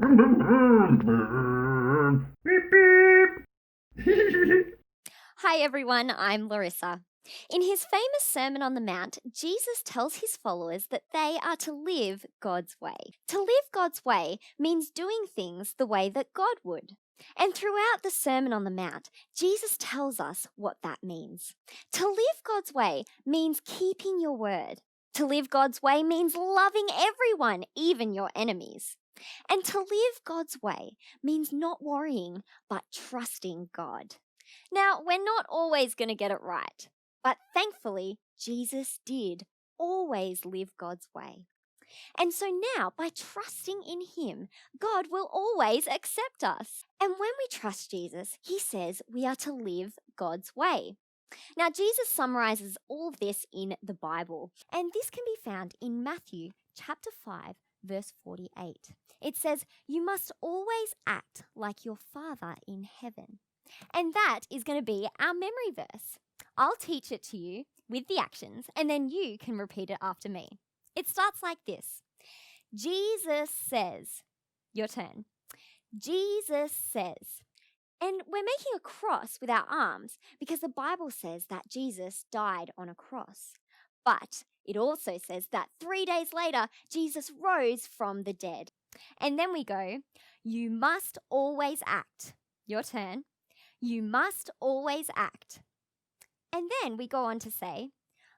Beep, beep. Hi everyone, I'm Larissa. In his famous Sermon on the Mount, Jesus tells his followers that they are to live God's way. To live God's way means doing things the way that God would. And throughout the Sermon on the Mount, Jesus tells us what that means. To live God's way means keeping your word. To live God's way means loving everyone, even your enemies. And to live God's way means not worrying, but trusting God. Now, we're not always going to get it right, but thankfully, Jesus did always live God's way. And so now, by trusting in Him, God will always accept us. And when we trust Jesus, He says we are to live God's way. Now, Jesus summarizes all of this in the Bible, and this can be found in Matthew chapter 5, verse 48. It says, "You must always act like your Father in heaven." And that is going to be our memory verse. I'll teach it to you with the actions, and then you can repeat it after me. It starts like this. Jesus says, your turn. Jesus says. And we're making a cross with our arms because the Bible says that Jesus died on a cross. But it also says that 3 days later, Jesus rose from the dead. And then we go, you must always act. Your turn. You must always act. And then we go on to say,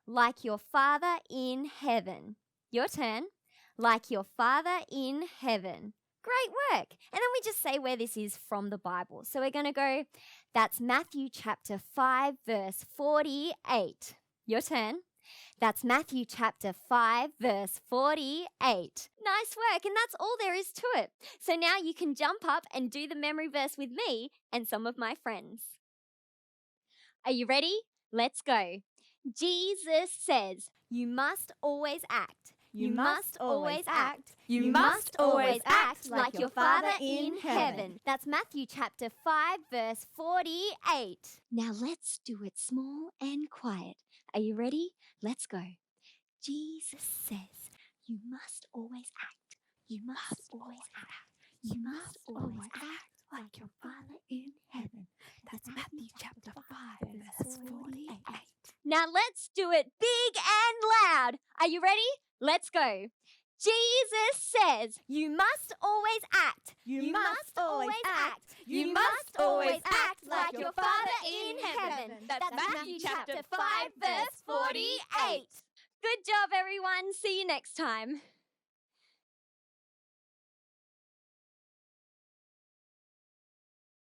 like your Father in heaven. Your turn. Like your Father in heaven. Great work. And then we just say where this is from the Bible. So we're going to go, that's Matthew chapter 5, verse 48. Your turn. That's Matthew chapter 5, verse 48. Nice work, and that's all there is to it. So now you can jump up and do the memory verse with me and some of my friends. Are you ready? Let's go. Jesus says, you must always act. You must always act. You must always act like your Father in heaven. That's Matthew chapter 5, verse 48. Now let's do it small and quiet. Are you ready? Let's go. Jesus says, you must always act. You must always act. You must always act like your Father in heaven. That's Matthew chapter 5, verse 48. Now let's do it big and loud. Are you ready? Let's go. Jesus says, you must always act. You must always act. You must always act like your Father in heaven. That's Matthew chapter 5, verse 48. Good job, everyone. See you next time.